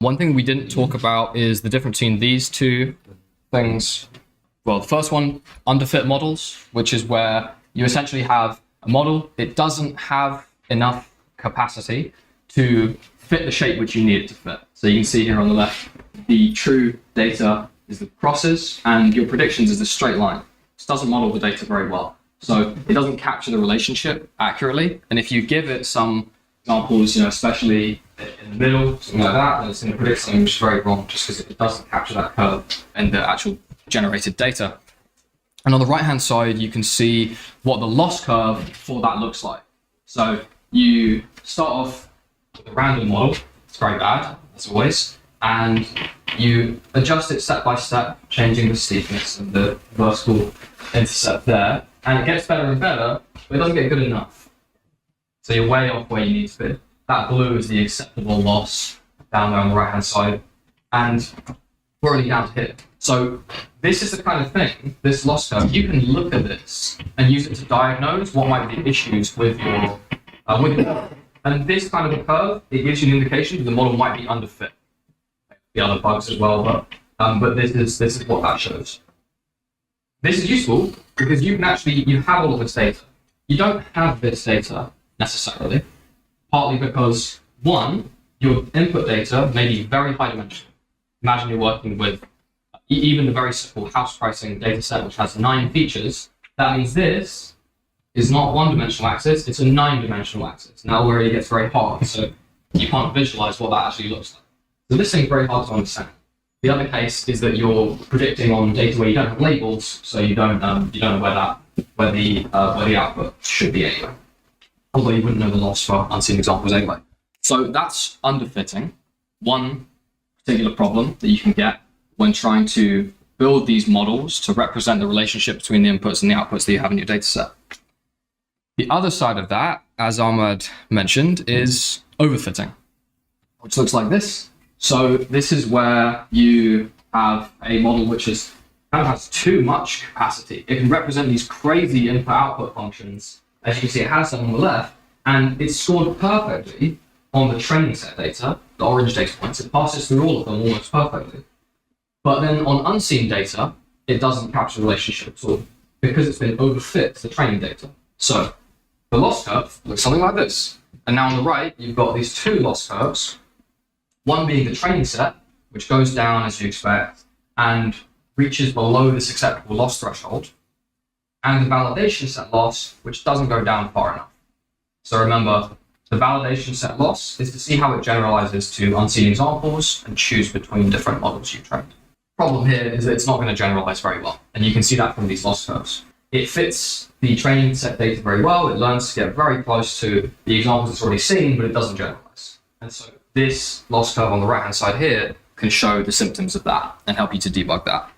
One thing we didn't talk about is the difference between these two things. Well, the first one, underfit models, which is where you essentially have a model. It doesn't have enough capacity to fit the shape which you need it to fit. So you can see here on the left, the true data is the crosses and your predictions is the straight line. This doesn't model the data very well. So it doesn't capture the relationship accurately. And if you give it some examples, especially in the middle, something like that, then it's going to predict something which is very wrong just because it doesn't capture that curve and the actual generated data. And on the right-hand side, you can see what the loss curve for that looks like. So you start off with a random model. It's very bad, as always. And you adjust it step by step, changing the steepness and the vertical intercept there. And it gets better and better, but it doesn't get good enough. So you're way off where you need to be. That blue is the acceptable loss down there on the right-hand side. And we're only down to here. So this is the kind of thing, this loss curve, you can look at this and use it to diagnose what might be issues with your model. And this kind of a curve, it gives you an indication that the model might be underfit. The other bugs as well, but this is what that shows. This is useful because you have all of this data. You don't have this data necessarily, partly because one, your input data may be very high dimensional. Imagine you're working with even the very simple house pricing data set, which has 9 features. That means this is not one-dimensional axis, it's a 9-dimensional axis. Now where it gets very hard, so you can't visualize what that actually looks like. So this thing's very hard to understand. The other case is that you're predicting on data where you don't have labels, so you don't know where the output should be anyway. Although you wouldn't know the loss for unseen examples anyway. So that's underfitting, one particular problem that you can get when trying to build these models to represent the relationship between the inputs and the outputs that you have in your data set. The other side of that, as Ahmed mentioned, is overfitting, which looks like this. So this is where you have a model which kind of has too much capacity. It can represent these crazy input-output functions. As you can see, it has them on the left, and it's scored perfectly on the training set data, the orange data points. It passes through all of them almost perfectly. But then on unseen data, it doesn't capture the relationship at all because it's been overfit to the training data. So the loss curve looks something like this. And now on the right, you've got these two loss curves. One being the training set, which goes down as you expect and reaches below this acceptable loss threshold, and the validation set loss, which doesn't go down far enough. So remember, the validation set loss is to see how it generalizes to unseen examples and choose between different models you trained. Problem here is that it's not going to generalize very well, and you can see that from these loss curves. It fits the training set data very well. It learns to get very close to the examples it's already seen, but it doesn't generalize. And so this loss curve on the right-hand side here can show the symptoms of that and help you to debug that.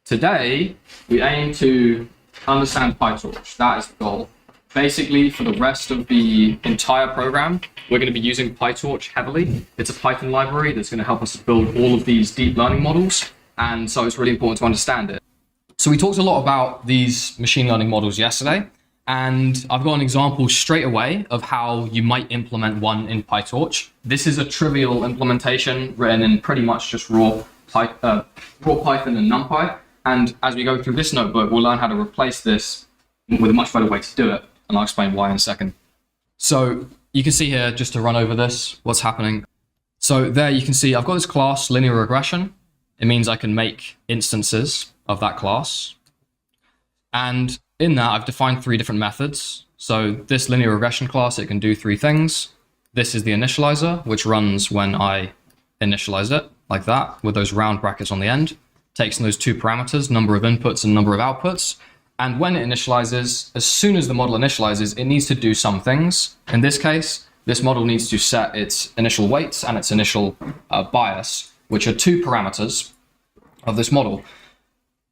Today, we aim to understand PyTorch. That is the goal. Basically, for the rest of the entire program, we're going to be using PyTorch heavily. It's a Python library that's going to help us to build all of these deep learning models. And so it's really important to understand it. So we talked a lot about these machine learning models yesterday. And I've got an example straight away of how you might implement one in PyTorch. This is a trivial implementation written in pretty much just raw Python and NumPy. And as we go through this notebook, we'll learn how to replace this with a much better way to do it. And I'll explain why in a second. So you can see here, just to run over this, what's happening. So there you can see I've got this class, linear regression. It means I can make instances of that class. And in that, I've defined 3 different methods. So this linear regression class, it can do 3 things. This is the initializer, which runs when I initialize it, like that, with those round brackets on the end. Takes in those 2 parameters, number of inputs and number of outputs. And when it initializes, as soon as the model initializes, it needs to do some things. In this case, this model needs to set its initial weights and its initial bias, which are 2 parameters of this model.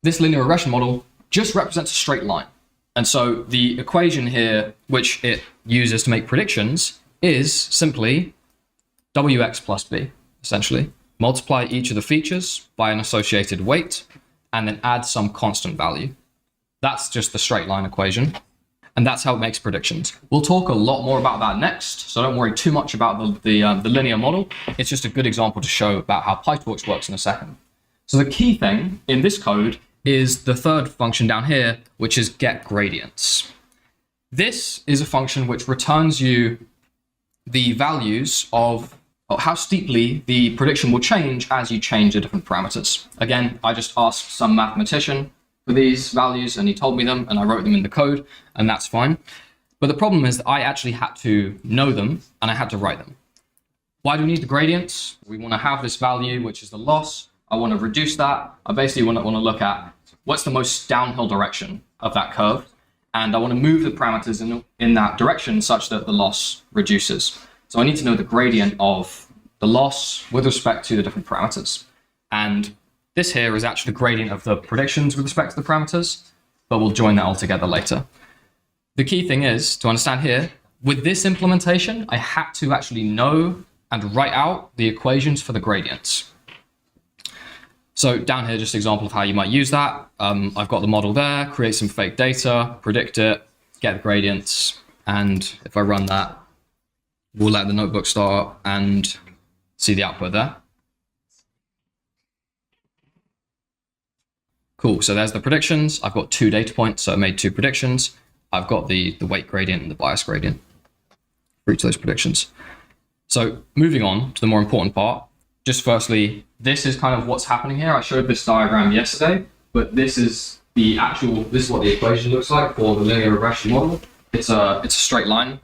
This linear regression model just represents a straight line. And so the equation here, which it uses to make predictions, is simply wx plus b, essentially. Multiply each of the features by an associated weight, and then add some constant value. That's just the straight line equation. and that's how it makes predictions. We'll talk a lot more about that next, so don't worry too much about the linear model. It's just a good example to show about how PyTorch works in a second. So the key thing in this code is the third function down here, which is get gradients. This is a function which returns you the values of how steeply the prediction will change as you change the different parameters. Again, I just asked some mathematician for these values and he told me them and I wrote them in the code, and that's fine. But the problem is that I actually had to know them and I had to write them. Why do we need the gradients? We want to have this value, which is the loss. I want to reduce that. I basically want to look at what's the most downhill direction of that curve. And I want to move the parameters in that direction such that the loss reduces. So I need to know the gradient of the loss with respect to the different parameters. And this here is actually the gradient of the predictions with respect to the parameters, but we'll join that all together later. The key thing is to understand here, with this implementation, I had to actually know and write out the equations for the gradients. So down here, just an example of how you might use that. I've got the model there, create some fake data, predict it, get the gradients. And if I run that, we'll let the notebook start and see the output there. Cool, so there's the predictions. I've got 2 data points, so I made 2 predictions. I've got the weight gradient and the bias gradient for each of those predictions. So moving on to the more important part, just firstly, this is kind of what's happening here. I showed this diagram yesterday, but this is what the equation looks like for the linear regression model. It's a straight line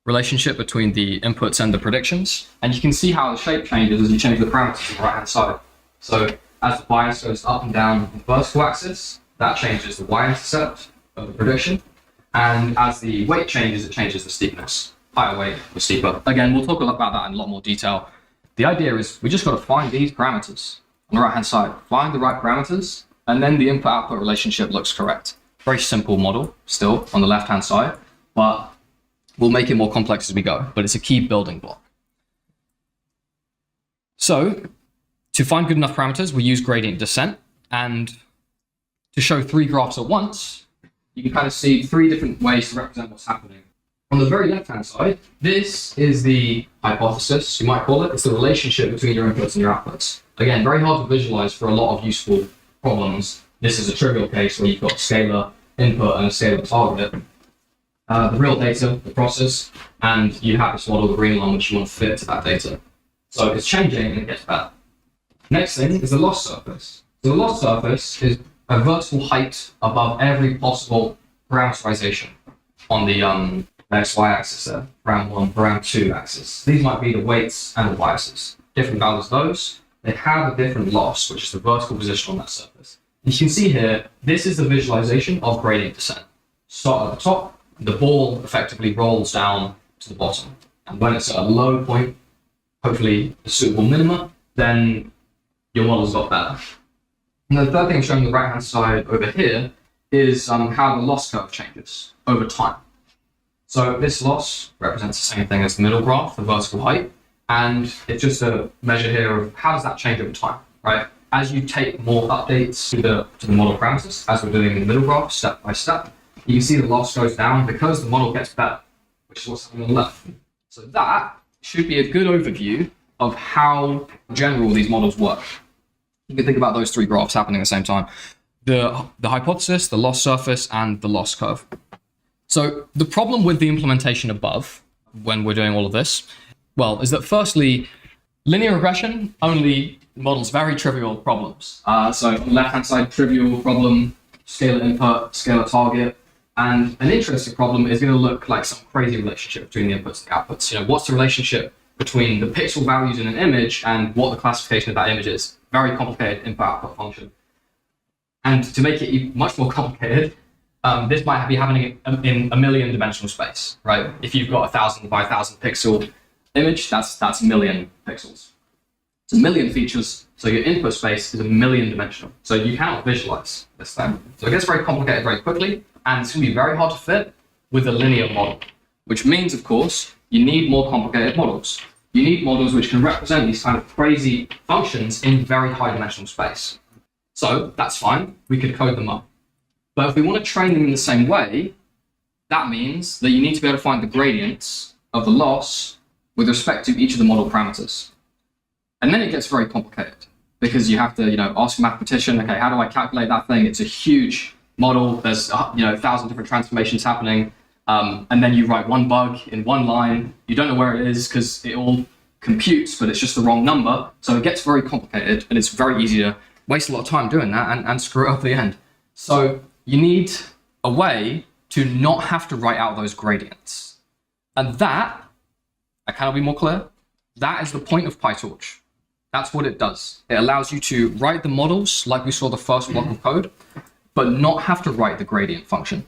relationship between the inputs and the predictions. And you can see how the shape changes as you change the parameters on the right-hand side. So as the bias goes up and down on the vertical axis, that changes the y-intercept of the prediction. And as the weight changes, it changes the steepness. Higher weight or steeper. Again, we'll talk about that in a lot more detail. The idea is we just got to find these parameters on the right-hand side. Find the right parameters, and then the input-output relationship looks correct. Very simple model still on the left-hand side, but we'll make it more complex as we go. But it's a key building block. So to find good enough parameters, we use gradient descent. And to show 3 graphs at once, you can kind of see 3 different ways to represent what's happening. On the very left-hand side, this is the hypothesis, you might call it. It's the relationship between your inputs and your outputs. Again, very hard to visualize for a lot of useful problems. This is a trivial case where you've got scalar input and a scalar target. The real data, the process, and you have this model, the green line, which you want to fit to that data. So it's changing and it gets better. Next thing is the loss surface. So the loss surface is a vertical height above every possible parameterization on the XY axis there, round 1, round 2 axis. These might be the weights and the biases. Different values of those. They have a different loss, which is the vertical position on that surface. You can see here, this is the visualization of gradient descent. Start at the top, the ball effectively rolls down to the bottom. And when it's at a low point, hopefully a suitable minima, then your model's got better. And the third thing shown on the right-hand side over here is how the loss curve changes over time. So this loss represents the same thing as the middle graph, the vertical height, and it's just a measure here of how does that change over time, right? As you take more updates to the model parameters, as we're doing in the middle graph, step by step, you can see the loss goes down because the model gets better, which is what's happening on the left. So that should be a good overview of how general these models work. You can think about those 3 graphs happening at the same time. The hypothesis, the loss surface, and the loss curve. So the problem with the implementation above, when we're doing all of this, well, is that firstly, linear regression only models very trivial problems. So on the left-hand side, trivial problem, scalar input, scalar target, and an interesting problem is going to look like some crazy relationship between the inputs and the outputs. You know, what's the relationship between the pixel values in an image and what the classification of that image is? Very complicated input-output function. And to make it much more complicated, this might be happening in a million dimensional space, right? If you've got 1,000 by 1,000 pixel image, that's a million pixels. It's a million features, so your input space is a million dimensional. So you cannot visualize this thing. So it gets very complicated very quickly, and it's going to be very hard to fit with a linear model, which means, of course, you need more complicated models. You need models which can represent these kind of crazy functions in very high dimensional space. So that's fine, we could code them up. But if we want to train them in the same way, That means that you need to be able to find the gradients of the loss with respect to each of the model parameters. And then it gets very complicated because you have to, ask a mathematician, okay, how do I calculate that thing? It's a huge model. There's, 1,000 different transformations happening. And then you write one bug in one line. You don't know where it is because it all computes, but it's just the wrong number. So it gets very complicated, and it's very easy to waste a lot of time doing that and screw it up at the end. So you need a way to not have to write out those gradients. And that, I cannot be more clear, that is the point of PyTorch. That's what it does. It allows you to write the models like we saw the first block of code, but not have to write the gradient function.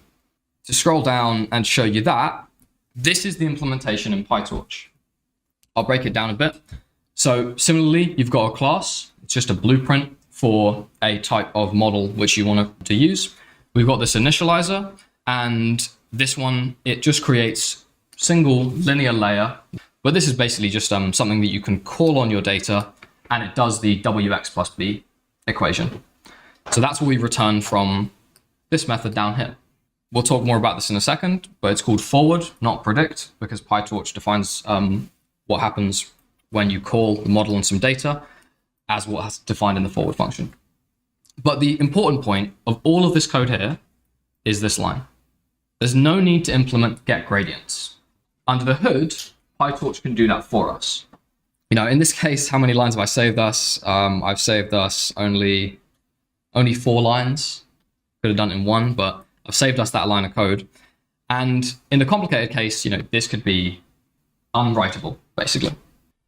To scroll down and show you that, this is the implementation in PyTorch. I'll break it down a bit. So similarly, you've got a class. It's just a blueprint for a type of model which you want to use. We've got this initializer, and this one, it just creates single linear layer. But this is basically just something that you can call on your data, and it does the wx plus b equation. So that's what we return from this method down here. We'll talk more about this in a second, but it's called forward, not predict, because PyTorch defines what happens when you call the model on some data as what's defined in the forward function. But the important point of all of this code here is this line. There's no need to implement get gradients. Under the hood, PyTorch can do that for us. In this case, how many lines have I saved us? I've saved us only 4 lines. Could have done it in 1, but I've saved us that line of code. And in the complicated case, this could be unwritable, basically,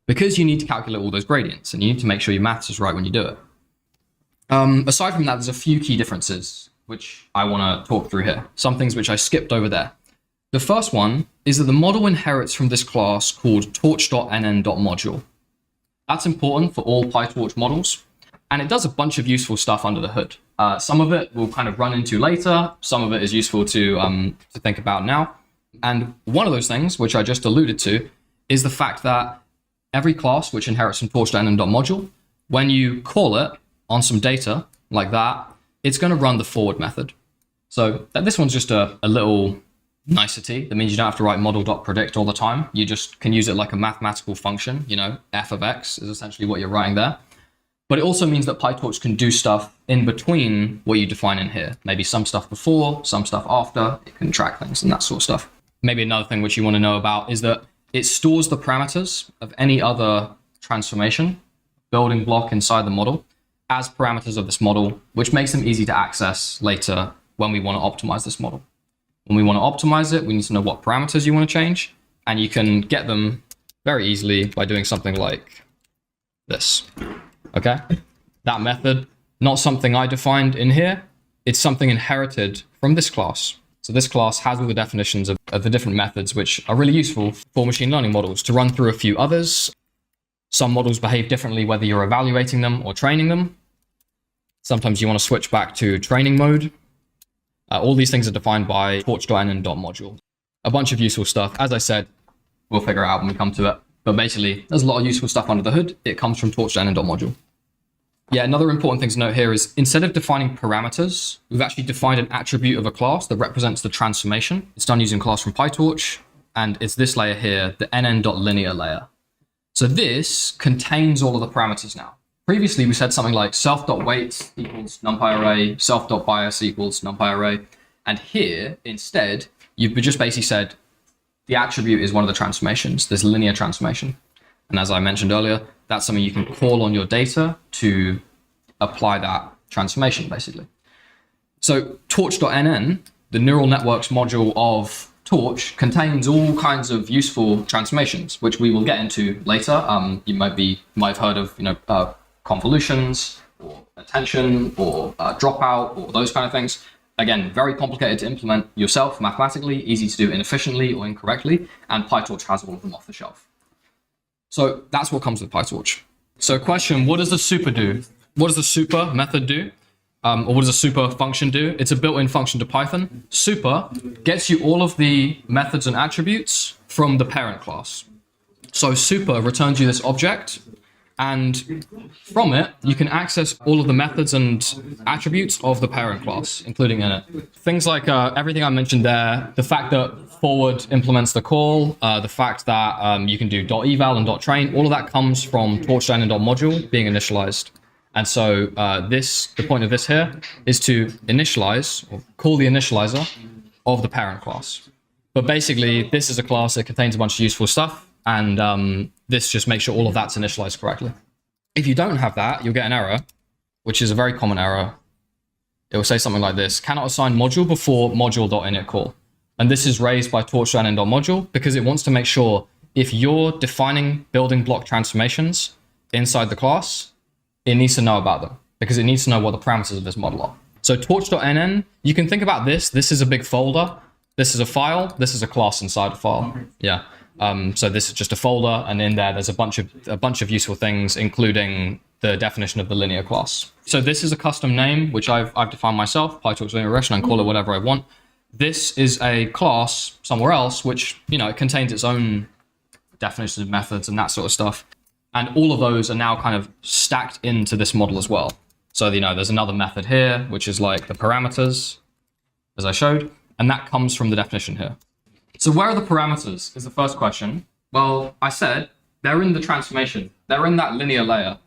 because you need to calculate all those gradients and you need to make sure your maths is right when you do it. Aside from that, there's a few key differences which I want to talk through here. Some things which I skipped over there. The first one is that the model inherits from this class called torch.nn.module. That's important for all PyTorch models, and it does a bunch of useful stuff under the hood. Some of it we'll kind of run into later. Some of it is useful to think about now. And one of those things, which I just alluded to, is the fact that every class which inherits from torch.nn.module, when you call it on some data like that, it's going to run the forward method. So this one's just a little nicety. That means you don't have to write model.predict all the time. You just can use it like a mathematical function. F of x is essentially what you're writing there. But it also means that PyTorch can do stuff in between what you define in here. Maybe some stuff before, some stuff after. It can track things and that sort of stuff. Maybe another thing which you want to know about is that it stores the parameters of any other transformation building block inside the model as parameters of this model, which makes them easy to access later when we want to optimize this model. When we want to optimize it, we need to know what parameters you want to change, and you can get them very easily by doing something like this. Okay? That method, not something I defined in here. It's something inherited from this class. So this class has all the definitions of the different methods, which are really useful for machine learning models. To run through a few others, some models behave differently whether you're evaluating them or training them. Sometimes you want to switch back to training mode. All these things are defined by torch.nn.module. A bunch of useful stuff. As I said, we'll figure it out when we come to it. But basically, there's a lot of useful stuff under the hood. It comes from torch.nn.module. Yeah, another important thing to note here is instead of defining parameters, we've actually defined an attribute of a class that represents the transformation. It's done using class from PyTorch, and it's this layer here, the nn.linear layer. So this contains all of the parameters now. Previously, we said something like self.weight equals numpy array, self.bias equals numpy array. And here, instead, you've just basically said the attribute is one of the transformations, this linear transformation. And as I mentioned earlier, that's something you can call on your data to apply that transformation, basically. So torch.nn, the neural networks module of Torch, contains all kinds of useful transformations, which we will get into later. You might have heard of, convolutions or attention or dropout or those kind of things. Again, very complicated to implement yourself mathematically, easy to do inefficiently or incorrectly, and PyTorch has all of them off the shelf. So that's what comes with PyTorch. So question, what does the super do? What does the super method do? Or what does a super function do? It's a built-in function to Python. Super gets you all of the methods and attributes from the parent class. So super returns you this object, And from it, you can access all of the methods and attributes of the parent class, including in it. Things like everything I mentioned there, the fact that forward implements the call, the fact that you can do .eval and .train, all of that comes from torch.nn.module being initialized. And so the point of this here is to initialize, or call the initializer of the parent class. But basically, this is a class that contains a bunch of useful stuff. And this just makes sure all of that's initialized correctly. If you don't have that, you'll get an error, which is a very common error. It will say something like this: cannot assign module before module.init call. And this is raised by torch.nn.module because it wants to make sure if you're defining building block transformations inside the class, it needs to know about them because it needs to know what the parameters of this model are. So torch.nn, you can think about this. This is a big folder. This is a file. This is a class inside a file. Yeah. So this is just a folder, and in there, there's a bunch of useful things, including the definition of the linear class. So this is a custom name, which I've defined myself, PyTorch linear regression, and call it whatever I want. This is a class somewhere else, which, it contains its own definitions of methods and that sort of stuff. And all of those are now kind of stacked into this model as well. So, there's another method here, which is like the parameters, as I showed, and that comes from the definition here. So where are the parameters is the first question. Well, I said they're in the transformation. They're in that linear layer.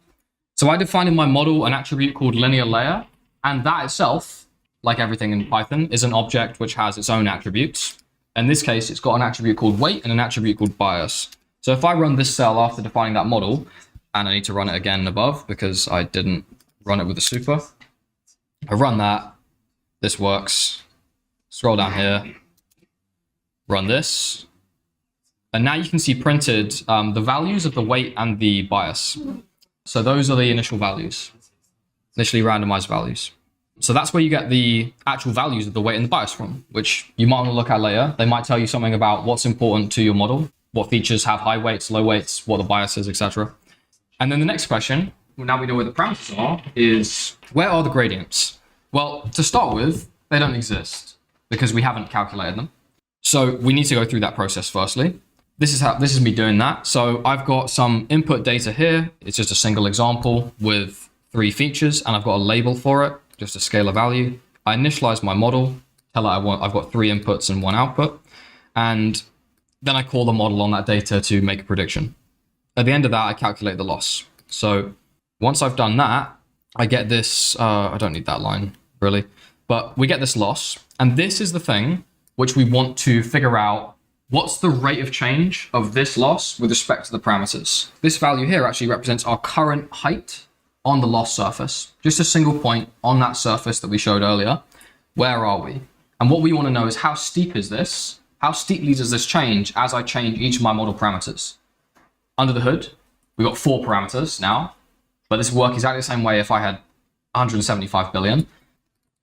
So I defined in my model an attribute called linear layer, and that itself, like everything in Python, is an object which has its own attributes. In this case, it's got an attribute called weight and an attribute called bias. So if I run this cell after defining that model, and I need to run it again above because I didn't run it with the super, I run that, this works, scroll down here, run this, and now you can see printed the values of the weight and the bias. So those are the initial values, initially randomized values. So that's where you get the actual values of the weight and the bias from, which you might want to look at later. They might tell you something about what's important to your model, what features have high weights, low weights, what the bias is, etc. And then the next question, now we know where the parameters are, is where are the gradients? Well, to start with, they don't exist because we haven't calculated them. So we need to go through that process firstly. This is me doing that. So I've got some input data here. It's just a single example with 3 features, and I've got a label for it, just a scalar value. I initialize my model, tell it I've got 3 inputs and 1 output, and then I call the model on that data to make a prediction. At the end of that, I calculate the loss. So once I've done that, I get this, I don't need that line really, but we get this loss, and this is the thing which we want to figure out what's the rate of change of this loss with respect to the parameters. This value here actually represents our current height on the loss surface, just a single point on that surface that we showed earlier. Where are we? And what we want to know is how steep is this? How steeply does this change as I change each of my model parameters? Under the hood, we've got 4 parameters now, but this would work exactly the same way if I had 175 billion.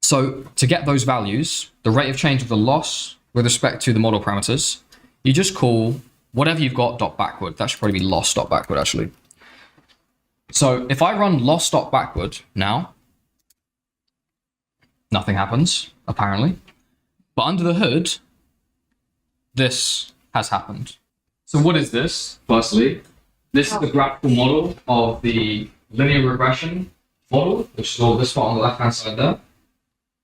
So to get those values, the rate of change of the loss with respect to the model parameters, you just call whatever you've got dot backward. That should probably be loss dot backward actually. So if I run loss dot backward now, nothing happens apparently. But under the hood, this has happened. So what is this? Firstly, this is the graphical model of the linear regression model, which is all this spot on the left-hand side there,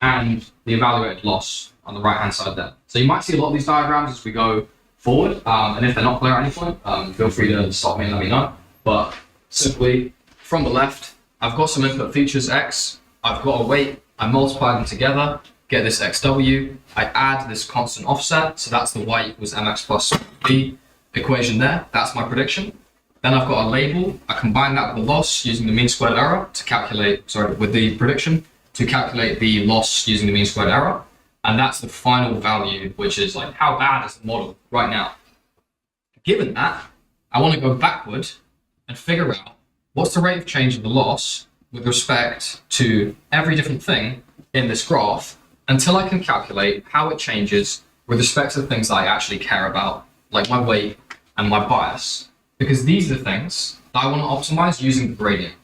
and the evaluated loss on the right-hand side there. So you might see a lot of these diagrams as we go forward, and if they're not clear at any point, feel free to stop me and let me know. But simply, from the left, I've got some input features x, I've got a weight, I multiply them together, get this xw, I add this constant offset, so that's the y equals mx plus b equation there, that's my prediction. Then I've got a label, I combine that with the loss using the mean squared error to calculate, with the prediction, to calculate the loss using the mean squared error. And that's the final value, which is like, how bad is the model right now? Given that, I want to go backward and figure out what's the rate of change of the loss with respect to every different thing in this graph until I can calculate how it changes with respect to the things that I actually care about, like my weight and my bias, because these are the things that I want to optimize using the gradient.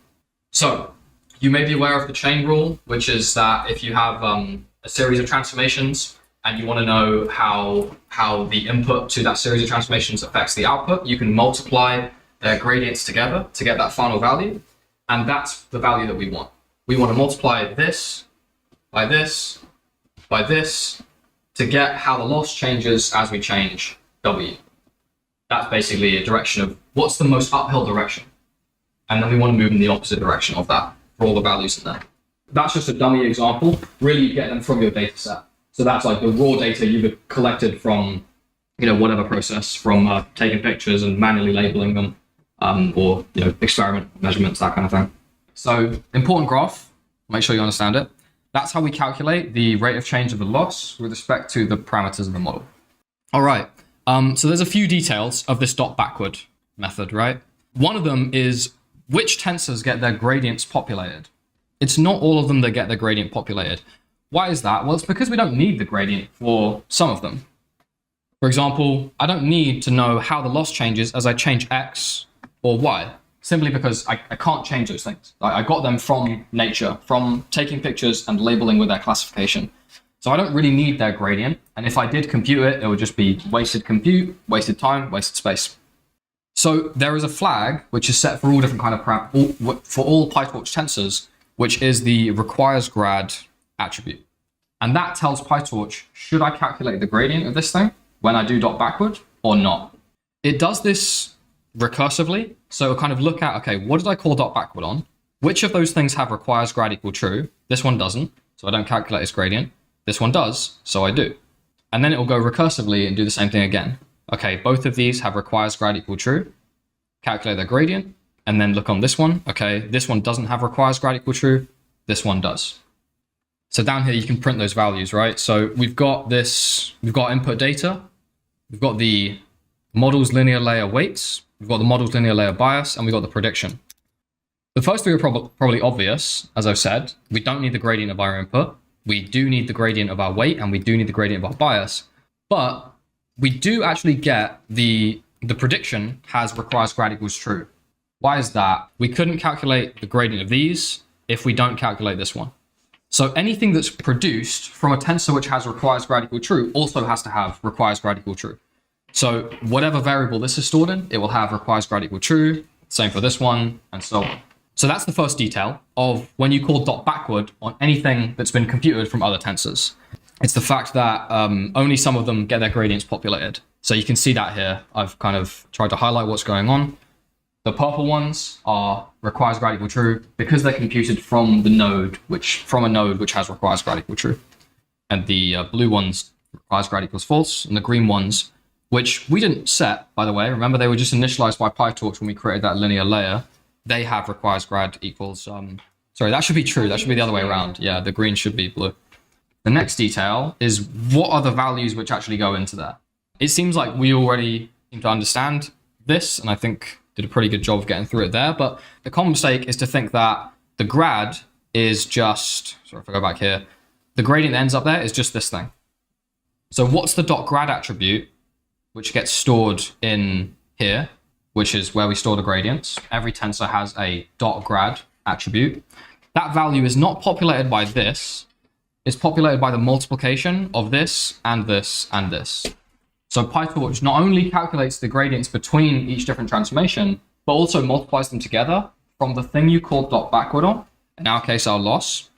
So you may be aware of the chain rule, which is that if you have a series of transformations and you want to know how the input to that series of transformations affects the output, you can multiply their gradients together to get that final value. And that's the value that we want. We want to multiply this by this by this to get how the loss changes as we change W. That's basically a direction of what's the most uphill direction. And then we want to move in the opposite direction of that for all the values in there. That's just a dummy example. Really, you get them from your data set. So that's like the raw data you've collected from, whatever process, from taking pictures and manually labeling them, or experiment measurements, that kind of thing. So important graph, make sure you understand it. That's how we calculate the rate of change of the loss with respect to the parameters of the model. All right, so there's a few details of this dot backward method, right? One of them is which tensors get their gradients populated. It's not all of them that get their gradient populated. Why is that? Well, it's because we don't need the gradient for some of them. For example, I don't need to know how the loss changes as I change X or Y, simply because I can't change those things. I got them from nature, from taking pictures and labeling with their classification. So I don't really need their gradient. And if I did compute it, it would just be wasted compute, wasted time, wasted space. So there is a flag which is set for all different kind of for all PyTorch tensors, which is the requires grad attribute. And that tells PyTorch, should I calculate the gradient of this thing when I do dot backward or not? It does this recursively. So it'll kind of look at, okay, what did I call dot backward on? Which of those things have requires grad equal true? This one doesn't, so I don't calculate its gradient. This one does, so I do. And then it will go recursively and do the same thing again. Okay, both of these have requires grad equal true. Calculate their gradient, and then look on this one. Okay, this one doesn't have requires grad equal true. This one does. So down here, you can print those values, right? So we've got input data. We've got the model's linear layer weights. We've got the model's linear layer bias, and we've got the prediction. The first three are probably obvious. As I've said, we don't need the gradient of our input. We do need the gradient of our weight, and we do need the gradient of our bias. But we do actually get the prediction has requires grad equals true. Why is that? We couldn't calculate the gradient of these if we don't calculate this one. So anything that's produced from a tensor which has requires grad equal true also has to have requires grad equal true. So whatever variable this is stored in, it will have requires grad equal true. Same for this one, and so on. So that's the first detail of when you call dot backward on anything that's been computed from other tensors. It's the fact that only some of them get their gradients populated. So you can see that here. I've kind of tried to highlight what's going on. The purple ones are requires grad equal true because they're computed from a node which has requires grad equal true. And the blue ones requires grad equals false, and the green ones, which we didn't set, by the way. Remember, they were just initialized by PyTorch when we created that linear layer. They have requires grad equals, sorry, that should be true. That should be the other way around. Yeah, the green should be blue. The next detail is what are the values which actually go into there? It seems like we already seem to understand this, and I think did a pretty good job of getting through it there. But the common mistake is to think that the grad is just, sorry if I go back here, the gradient that ends up there is just this thing. So what's the dot grad attribute, which gets stored in here, which is where we store the gradients? Every tensor has a dot grad attribute. That value is not populated by this. It's populated by the multiplication of this and this and this. So PyTorch not only calculates the gradients between each different transformation, but also multiplies them together from the thing you called dot backward on, in our case, our loss,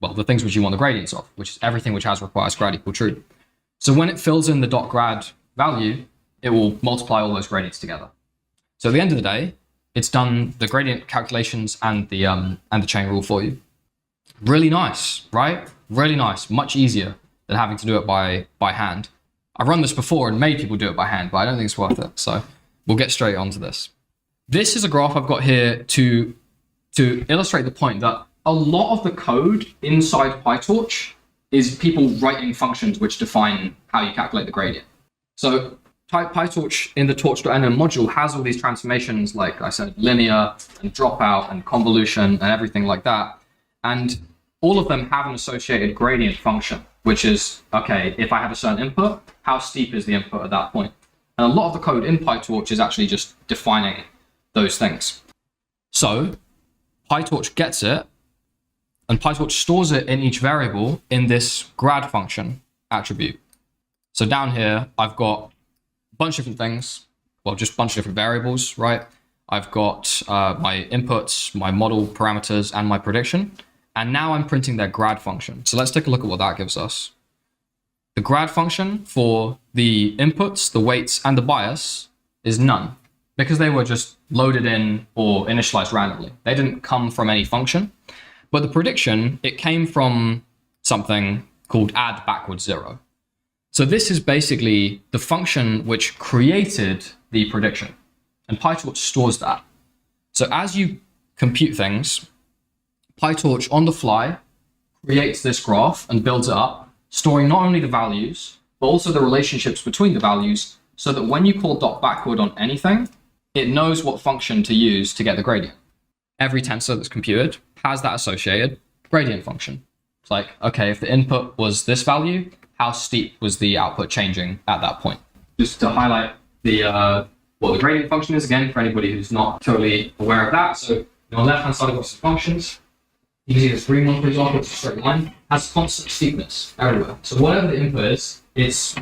well, the things which you want the gradients of, which is everything which has requires grad equal true. So when it fills in the dot grad value, it will multiply all those gradients together. So at the end of the day, it's done the gradient calculations and the chain rule for you. Really nice, right? Really nice, much easier than having to do it by hand. I've run this before and made people do it by hand, but I don't think it's worth it. So we'll get straight onto this. This is a graph I've got here to illustrate the point that a lot of the code inside PyTorch is people writing functions which define how you calculate the gradient. So PyTorch in the torch.nn module has all these transformations, like I said, linear and dropout and convolution and everything like that. And all of them have an associated gradient function, which is, okay, if I have a certain input, how steep is the input at that point? And a lot of the code in PyTorch is actually just defining those things. So PyTorch gets it, and PyTorch stores it in each variable in this grad function attribute. So down here, I've got a bunch of different things, well, just a bunch of different variables, right? I've got my inputs, my model parameters, and my prediction. And now I'm printing their grad function. So let's take a look at what that gives us. The grad function for the inputs, the weights, and the bias is none, because they were just loaded in or initialized randomly. They didn't come from any function. But the prediction, it came from something called add backwards 0. So this is basically the function which created the prediction. And PyTorch stores that. So as you compute things, PyTorch on the fly creates this graph and builds it up, storing not only the values, but also the relationships between the values, so that when you call dot backward on anything, it knows what function to use to get the gradient. Every tensor that's computed has that associated gradient function. It's like, okay, if the input was this value, how steep was the output changing at that point? Just to highlight the what the gradient function is, again, for anybody who's not totally aware of that. So on the left-hand side of the functions, you can see this green one, for example, it's a straight line, has constant steepness everywhere. So whatever the input is, it's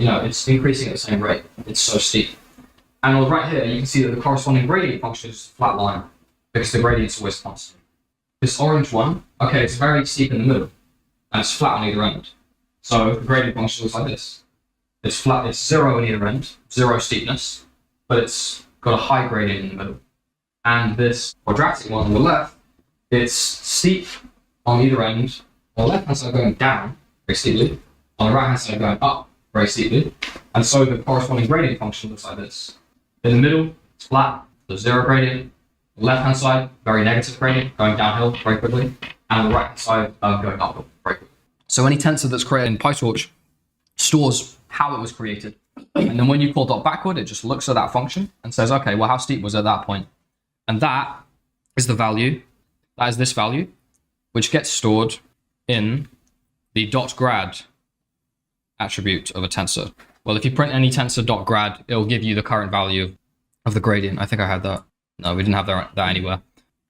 increasing at the same rate. It's so steep. And on the right here, you can see that the corresponding gradient function is a flat line, because the gradient's always constant. This orange one, okay, it's very steep in the middle, and it's flat on either end. So the gradient function looks like this. It's flat, it's 0 on either end, 0 steepness, but it's got a high gradient in the middle. And this quadratic one on the left, it's steep on either end, on the left-hand side going down very steeply, on the right-hand side going up very steeply, and so the corresponding gradient function looks like this. In the middle, it's flat, so 0 gradient. The left-hand side, very negative gradient, going downhill very quickly, and on the right-hand side, going uphill very quickly. So any tensor that's created in PyTorch stores how it was created. And then when you call dot backward, it just looks at that function and says, okay, well, how steep was it at that point? And that is the value, that is this value, which gets stored in the dot grad attribute of a tensor. Well, if you print any tensor dot grad, it'll give you the current value of the gradient. I think I had that. No, we didn't have that anywhere.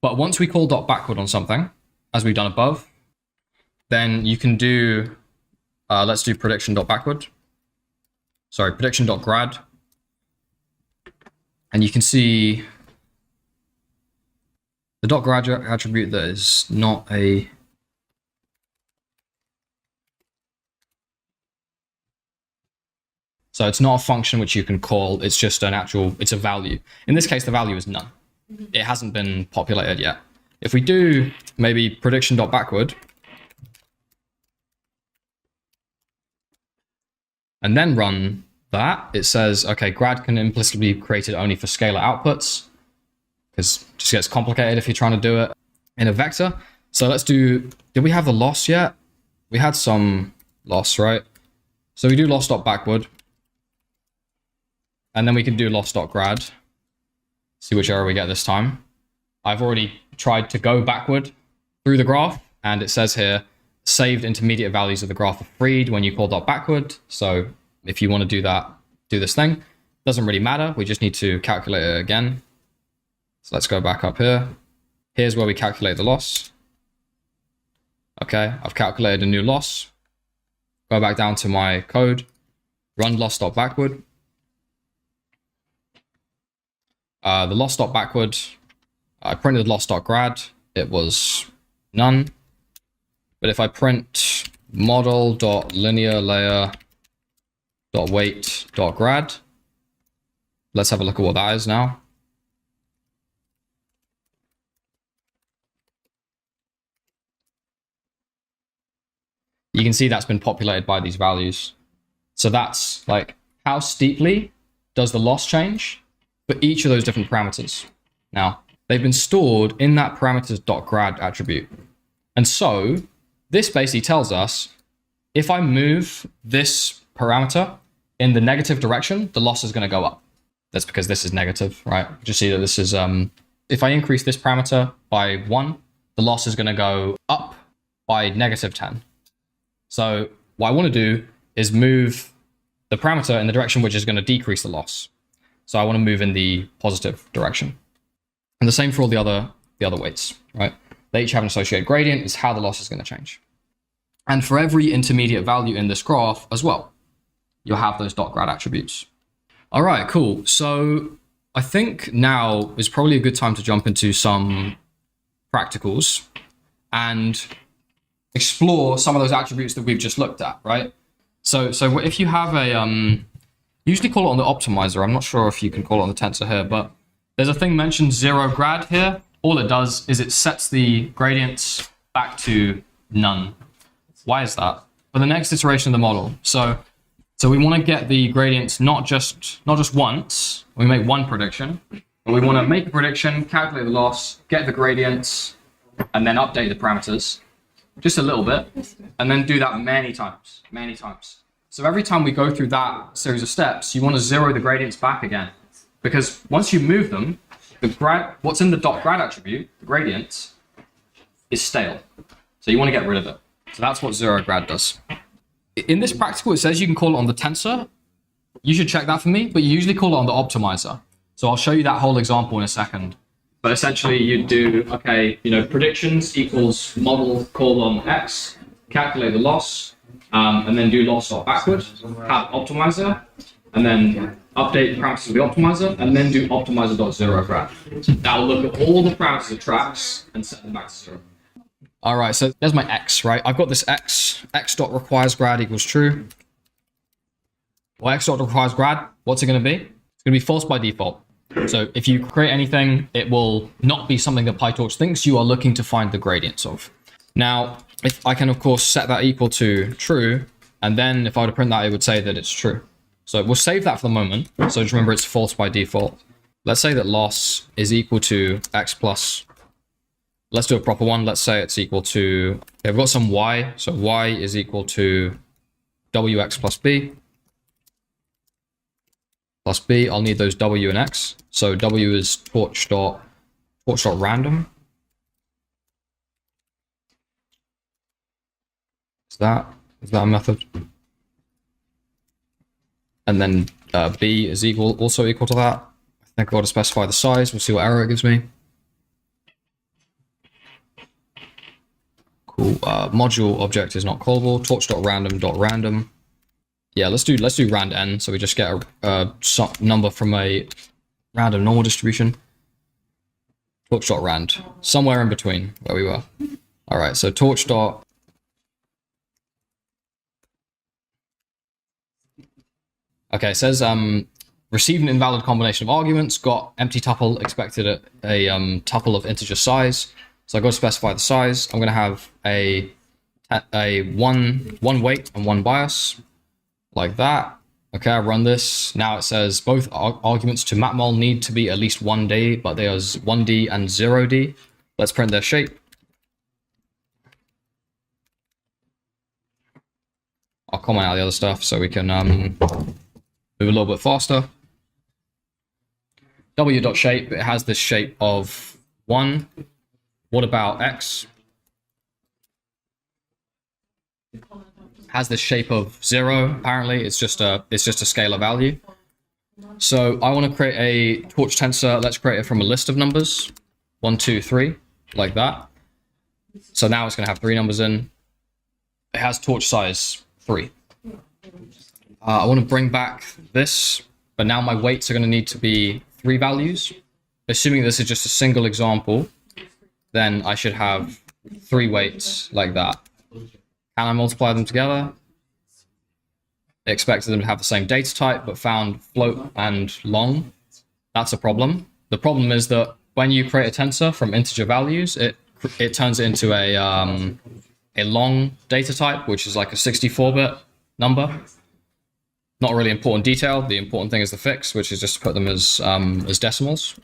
But once we call dot backward on something, as we've done above, then you can do, let's do prediction dot backward. Sorry, prediction dot grad. And you can see the dot grad attribute that is not a, so it's not a function which you can call, it's just an actual, it's a value. In this case, the value is none. It hasn't been populated yet. If we do maybe prediction dot backward, and then run that, it says, okay, grad can implicitly be created only for scalar outputs, because it just gets complicated if you're trying to do it in a vector. So let's do, did we have the loss yet? We had some loss, right? So we do loss.backward. And then we can do loss.grad. See which error we get this time. I've already tried to go backward through the graph, and it says here, saved intermediate values of the graph are freed when you call .backward. So if you want to do that, do this thing. Doesn't really matter. We just need to calculate it again. So let's go back up here. Here's where we calculate the loss. Okay, I've calculated a new loss. Go back down to my code. Run loss.backward. The loss.backward, I printed loss.grad. It was none. But if I print model.linearlayer.weight.grad, let's have a look at what that is now. You can see that's been populated by these values. So that's like, how steeply does the loss change for each of those different parameters? Now, they've been stored in that parameters.grad attribute. And so this basically tells us, if I move this parameter in the negative direction, the loss is going to go up. That's because this is negative, right? Just see that this is, if I increase this parameter by 1, the loss is going to go up by -10. So what I want to do is move the parameter in the direction which is going to decrease the loss. So I want to move in the positive direction. And the same for all the other weights, right? They each have an associated gradient. Is how the loss is going to change. And for every intermediate value in this graph as well, you'll have those .grad attributes. All right, cool. So I think now is probably a good time to jump into some practicals and explore some of those attributes that we've just looked at, right? So if you have a, usually call it on the optimizer. I'm not sure if you can call it on the tensor here, but there's a thing mentioned 0 grad here. All it does is it sets the gradients back to none. Why is that? For the next iteration of the model. So we want to get the gradients not just once. We make one prediction, but we want to make a prediction, calculate the loss, get the gradients, and then update the parameters just a little bit, and then do that many times. So every time we go through that series of steps, you want to zero the gradients back again, because once you move them, what's in the .grad attribute, the gradients, is stale. So you want to get rid of it. So that's what 0 grad does. In this practical, it says you can call it on the tensor. You should check that for me, but you usually call it on the optimizer. So I'll show you that whole example in a second. But essentially you do, okay, predictions equals model colon X, calculate the loss, and then do loss or backward, have optimizer, and then update the parameters of the optimizer, and then do optimizer.0 grad. That will look at all the parameters of tracks and set them back to 0. All right, so there's my X, right? I've got this X dot requires grad equals true. Well, X dot requires grad, what's it going to be? It's going to be false by default. So if you create anything, it will not be something that PyTorch thinks you are looking to find the gradients of. Now, if I can, of course, set that equal to true, and then if I were to print that, it would say that it's true. So we'll save that for the moment. So just remember it's false by default. Let's say that loss is equal to X plus, let's do a proper one. Let's say it's equal to, okay, we've got some Y. So Y is equal to WX plus B. Plus B, I'll need those W and X. So W is torch.random. Is that a method? And then B is also equal to that. I think I've got to specify the size. We'll see what error it gives me. Cool. Module object is not callable. Torch.random.random. Yeah, let's do rand n, so we just get a number from a random normal distribution. Torch.rand, somewhere in between where we were. All right, so torch dot. Okay, it says received an invalid combination of arguments, got empty tuple, expected a tuple of integer size. So I've got to specify the size. I'm going to have a one weight and one bias. Like that. Okay, I run this. Now it says both arguments to mapmul need to be at least 1D, but there's 1D and 0D. Let's print their shape. I'll comment out the other stuff so we can move a little bit faster. W.shape, it has this shape of 1. What about X? Has this shape of 0. Apparently, it's just a scalar value. So I want to create a torch tensor. Let's create it from a list of numbers, 1, 2, 3, like that. So now it's going to have 3 numbers in. It has torch size 3. I want to bring back this, but now my weights are going to need to be 3 values. Assuming this is just a single example, then I should have 3 weights like that. Can I multiply them together? I expected them to have the same data type, but found float and long. That's a problem. The problem is that when you create a tensor from integer values, it turns it into a long data type, which is like a 64-bit number. Not a really important detail. The important thing is the fix, which is just to put them as decimals.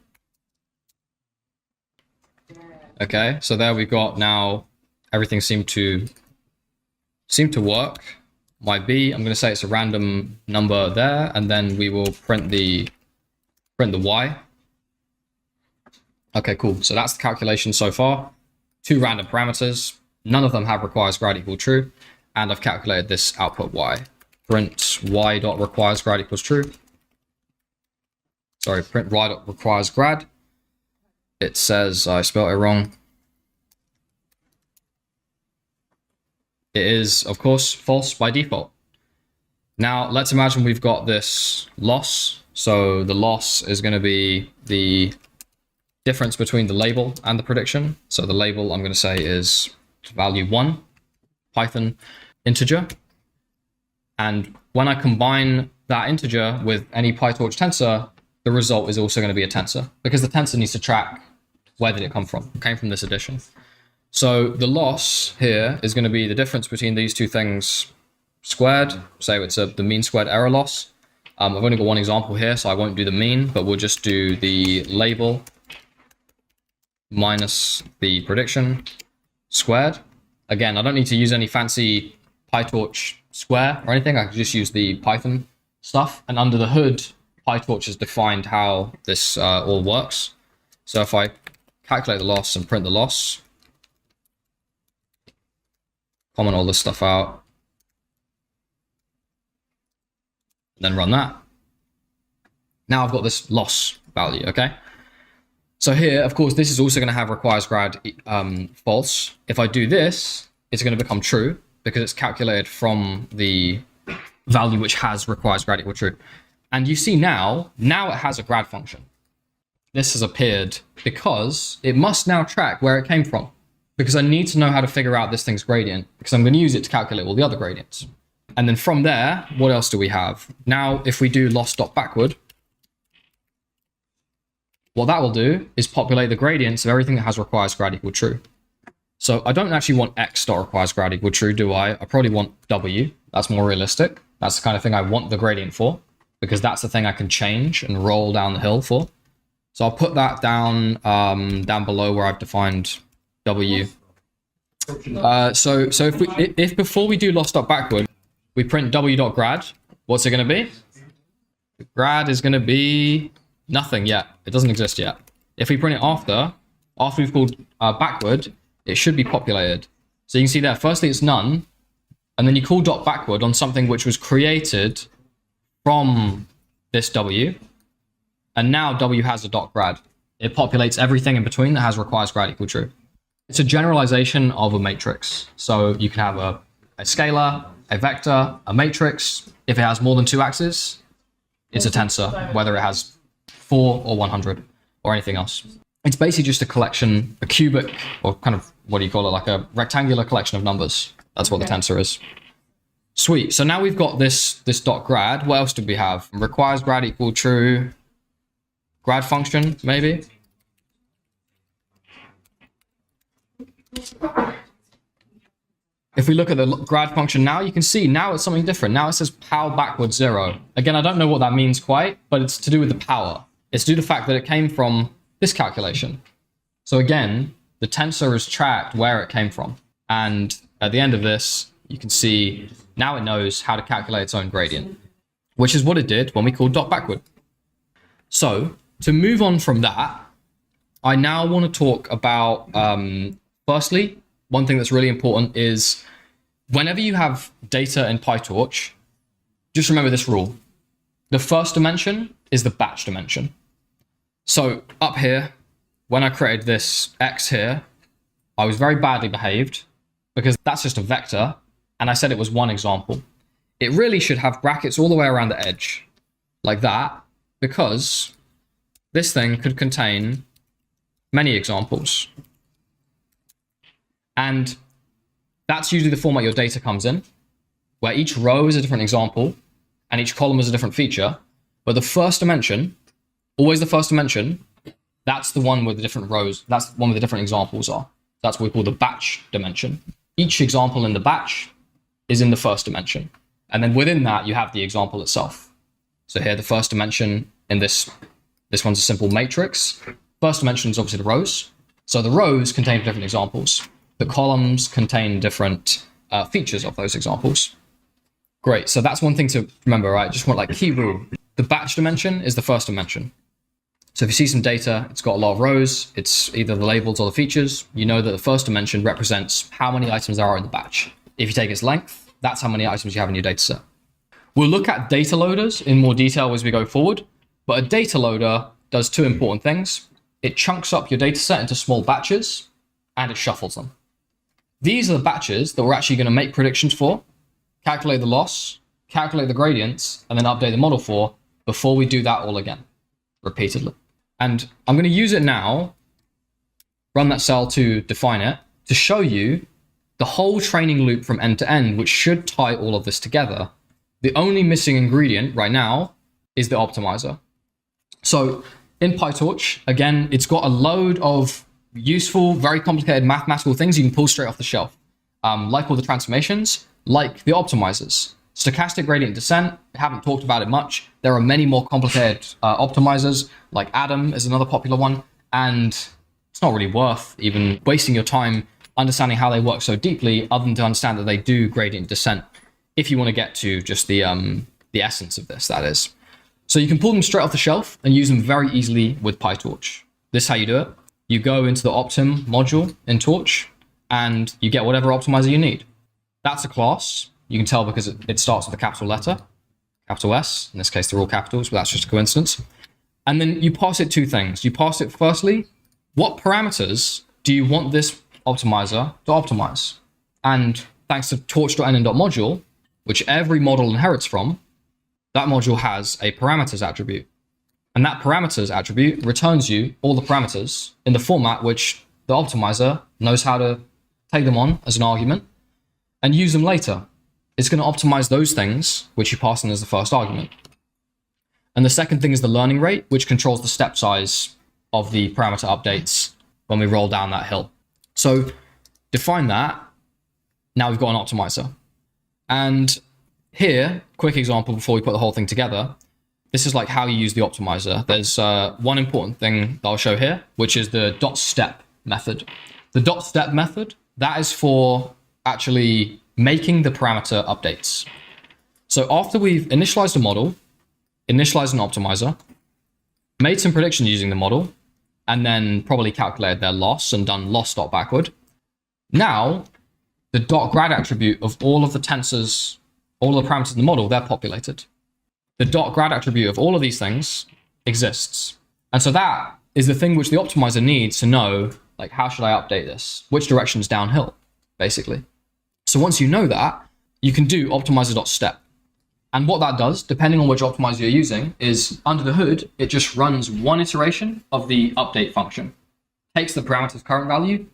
Okay, so there we've got now everything seemed to work. My B, I'm going to say it's a random number there, and then we will print the Y. Okay, cool. So that's the calculation so far. 2 random parameters. None of them have requires grad equal true, and I've calculated this output Y. Print Y dot requires grad equals true. Sorry, print Y dot requires grad. It says I spelled it wrong. It is, of course, false by default. Now, let's imagine we've got this loss. So the loss is going to be the difference between the label and the prediction. So the label I'm going to say is value 1, Python integer. And when I combine that integer with any PyTorch tensor, the result is also going to be a tensor, because the tensor needs to track where did it come from. It came from this addition. So the loss here is going to be the difference between these two things squared. So it's the mean squared error loss. I've only got one example here, so I won't do the mean, but we'll just do the label minus the prediction squared. Again, I don't need to use any fancy PyTorch square or anything. I can just use the Python stuff. And under the hood, PyTorch has defined how this all works. So if I calculate the loss and print the loss, comment all this stuff out, then run that. Now I've got this loss value, okay? So here, of course, this is also going to have requires grad false. If I do this, it's going to become true because it's calculated from the value which has requires grad equal true. And you see now it has a grad function. This has appeared because it must now track where it came from, because I need to know how to figure out this thing's gradient, because I'm going to use it to calculate all the other gradients. And then from there, what else do we have? Now, if we do loss.backward, what that will do is populate the gradients of everything that has requires grad equal true. So I don't actually want x.requires grad equal true, do I? I probably want w. That's more realistic. That's the kind of thing I want the gradient for, because that's the thing I can change and roll down the hill for. So I'll put that down down below where I've defined w. So if before we do loss.backward, we print w.grad, what's it going to be? The grad is going to be nothing yet. It doesn't exist yet. If we print it after we've called backward, it should be populated. So you can see there, firstly it's none, and then you call dot backward on something which was created from this w, and now w has a dot grad. It populates everything in between that has requires grad equal true. It's a generalization of a matrix. So you can have a scalar, a vector, a matrix. If it has more than 2 axes, it's a tensor, whether it has 4 or 100 or anything else. It's basically just a collection, a cubic, or kind of, what do you call it, like a rectangular collection of numbers. That's what the tensor is. Sweet. So now we've got this dot grad. What else did we have? Requires grad equal true. Grad function, maybe. If we look at the grad function now, you can see now it's something different. Now it says pow backward 0. Again, I don't know what that means quite, but it's to do with the power. It's due to the fact that it came from this calculation. So again, the tensor is tracked where it came from. And at the end of this, you can see now it knows how to calculate its own gradient, which is what it did when we called dot backward. So to move on from that, I now want to talk about, firstly, one thing that's really important is whenever you have data in PyTorch, just remember this rule. The first dimension is the batch dimension. So up here, when I created this x here, I was very badly behaved because that's just a vector. And I said it was one example. It really should have brackets all the way around the edge like that, because this thing could contain many examples. And that's usually the format your data comes in, where each row is a different example and each column is a different feature. But the first dimension, always the first dimension, that's the one with the different rows. That's the one where the different examples are. That's what we call the batch dimension. Each example in the batch is in the first dimension. And then within that, you have the example itself. So here, the first dimension in this one's a simple matrix. First dimension is obviously the rows. So the rows contain different examples. The columns contain different features of those examples. Great, so that's one thing to remember, right? Just want like key rule. The batch dimension is the first dimension. So if you see some data, it's got a lot of rows, it's either the labels or the features, you know that the first dimension represents how many items there are in the batch. If you take its length, that's how many items you have in your data set. We'll look at data loaders in more detail as we go forward, but a data loader does 2 important things. It chunks up your data set into small batches, and it shuffles them. These are the batches that we're actually going to make predictions for, calculate the loss, calculate the gradients, and then update the model for before we do that all again, repeatedly. And I'm going to use it now, run that cell to define it, to show you the whole training loop from end to end, which should tie all of this together. The only missing ingredient right now is the optimizer. So in PyTorch, again, it's got a load of useful, very complicated mathematical things you can pull straight off the shelf. Like all the transformations, like the optimizers. Stochastic gradient descent, I haven't talked about it much. There are many more complicated optimizers, like Adam is another popular one, and it's not really worth even wasting your time understanding how they work so deeply, other than to understand that they do gradient descent, if you want to get to just the essence of this, that is. So you can pull them straight off the shelf and use them very easily with PyTorch. This is how you do it. You go into the optim module in Torch, and you get whatever optimizer you need. That's a class. You can tell because it starts with a capital letter, capital S. In this case, they're all capitals, but that's just a coincidence. And then you pass it two things. You pass it, firstly, what parameters do you want this optimizer to optimize? And thanks to torch.nn.module, which every model inherits from, that module has a parameters attribute. And that parameters attribute returns you all the parameters in the format which the optimizer knows how to take them on as an argument and use them later. It's going to optimize those things which you pass in as the first argument. And the second thing is the learning rate, which controls the step size of the parameter updates when we roll down that hill. So define that. Now we've got an optimizer. And here, quick example before we put the whole thing together. This is like how you use the optimizer. There's one important thing that I'll show here, which is the .step method. The .step method, that is for actually making the parameter updates. So after we've initialized a model, initialized an optimizer, made some predictions using the model, and then probably calculated their loss and done loss.backward. Now, the .grad attribute of all of the tensors, all of the parameters in the model, they're populated. The .grad attribute of all of these things exists. And so that is the thing which the optimizer needs to know, like, how should I update this? Which direction is downhill, basically. So once you know that, you can do optimizer.step. And what that does, depending on which optimizer you're using, is under the hood, it just runs one iteration of the update function. Takes the parameter's current value,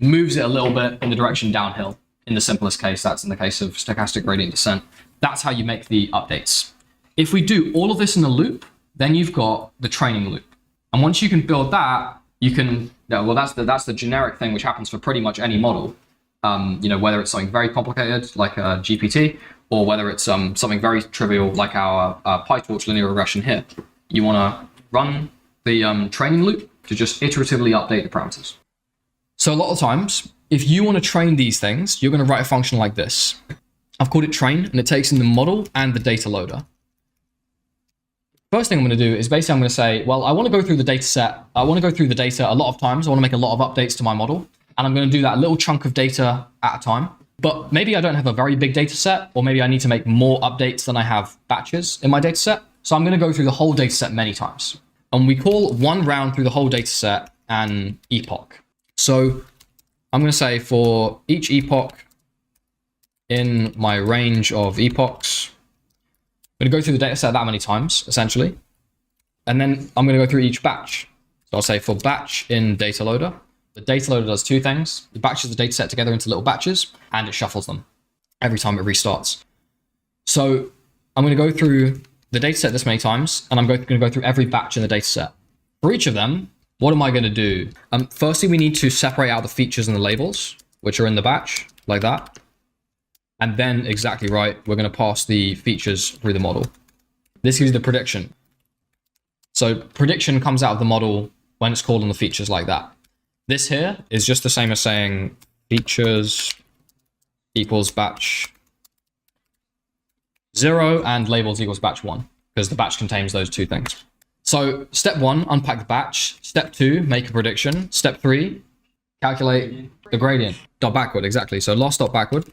moves it a little bit in the direction downhill. In the simplest case, that's in the case of stochastic gradient descent. That's how you make the updates. If we do all of this in a loop, then you've got the training loop. And once you can build that, you can, well, that's the generic thing which happens for pretty much any model. Whether it's something very complicated like a GPT, or whether it's something very trivial like our PyTorch linear regression here. You want to run the training loop to just iteratively update the parameters. So a lot of times, if you want to train these things, you're going to write a function like this. I've called it train, and it takes in the model and the data loader. First thing I'm going to do is basically I'm going to say, well, I want to go through the data set. I want to go through the data a lot of times. I want to make a lot of updates to my model. And I'm going to do that little chunk of data at a time. But maybe I don't have a very big data set, or maybe I need to make more updates than I have batches in my data set. So I'm going to go through the whole data set many times. And we call one round through the whole data set an epoch. So I'm going to say for each epoch in my range of epochs, I'm going to go through the data set that many times, essentially. And then I'm going to go through each batch. So I'll say for batch in data loader, the data loader does two things. It batches the data set together into little batches, and it shuffles them every time it restarts. So I'm going to go through the data set this many times, and I'm going to go through every batch in the data set. For each of them, what am I going to do? Firstly, we need to separate out the features and the labels, which are in the batch, like that. And then, exactly right, we're going to pass the features through the model. This gives you the prediction. So prediction comes out of the model when it's called on the features like that. This here is just the same as saying features equals batch 0 and labels equals batch 1, because the batch contains those two things. So step 1, unpack the batch. Step 2, make a prediction. Step 3, calculate the gradient. Dot backward, exactly. So loss dot backward,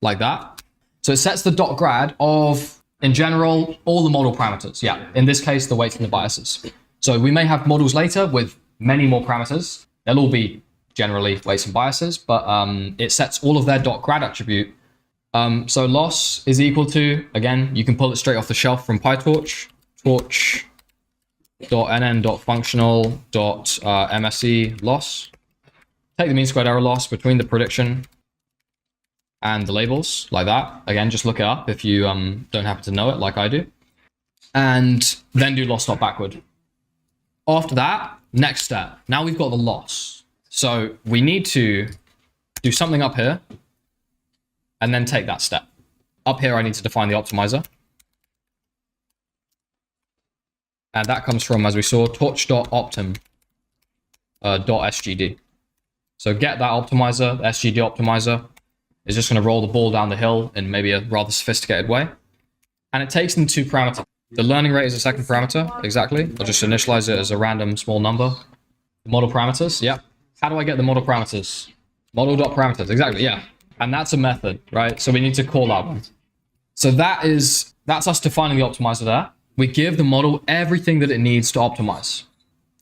like that. So it sets the dot grad of, in general, all the model parameters. Yeah, in this case, the weights and the biases. So we may have models later with many more parameters. They'll all be generally weights and biases, but it sets all of their dot grad attribute So loss is equal to, again, you can pull it straight off the shelf from PyTorch, torch.nn.functional.mse loss. Take the mean squared error loss between the prediction and the labels, like that. Again, just look it up if you don't happen to know it like I do. And then do loss dot backward. After that, next step. Now we've got the loss. So we need to do something up here and then take that step. Up here, I need to define the optimizer. And that comes from, as we saw, torch.optim.sgd. So get that optimizer, the SGD optimizer, is just going to roll the ball down the hill in maybe a rather sophisticated way. And it takes in 2 parameters. The learning rate is a second parameter, exactly. I'll just initialize it as a random small number. The model parameters, yeah. How do I get the model parameters? Model.parameters, exactly, yeah. And that's a method, right? So we need to call that one. So that's us defining the optimizer there. We give the model everything that it needs to optimize.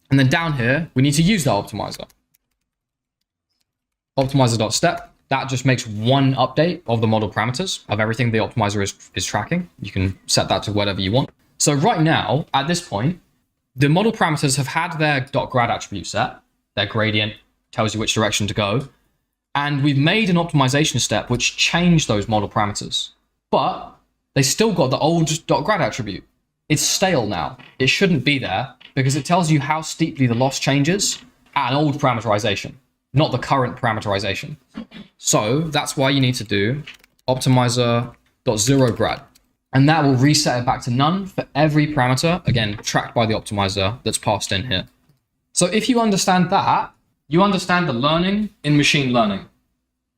And then down here, we need to use that optimizer. Optimizer.step. That just makes one update of the model parameters of everything the optimizer is tracking. You can set that to whatever you want. So right now, at this point, the model parameters have had their .grad attribute set. Their gradient tells you which direction to go. And we've made an optimization step which changed those model parameters. But they still got the old .grad attribute. It's stale now. It shouldn't be there because it tells you how steeply the loss changes at an old parameterization, not the current parameterization. So that's why you need to do optimizer.zeroGrad. And that will reset it back to none for every parameter, again, tracked by the optimizer that's passed in here. So if you understand that, you understand the learning in machine learning.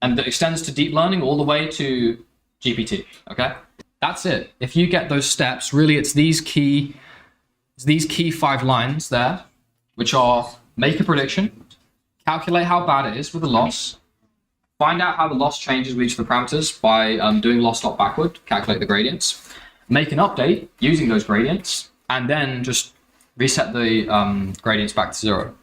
And that extends to deep learning all the way to GPT, okay? That's it. If you get those steps, really it's these key 5 lines there, which are make a prediction, calculate how bad it is with the loss, find out how the loss changes with each of the parameters by doing loss.backward, calculate the gradients, make an update using those gradients, and then just reset the gradients back to 0.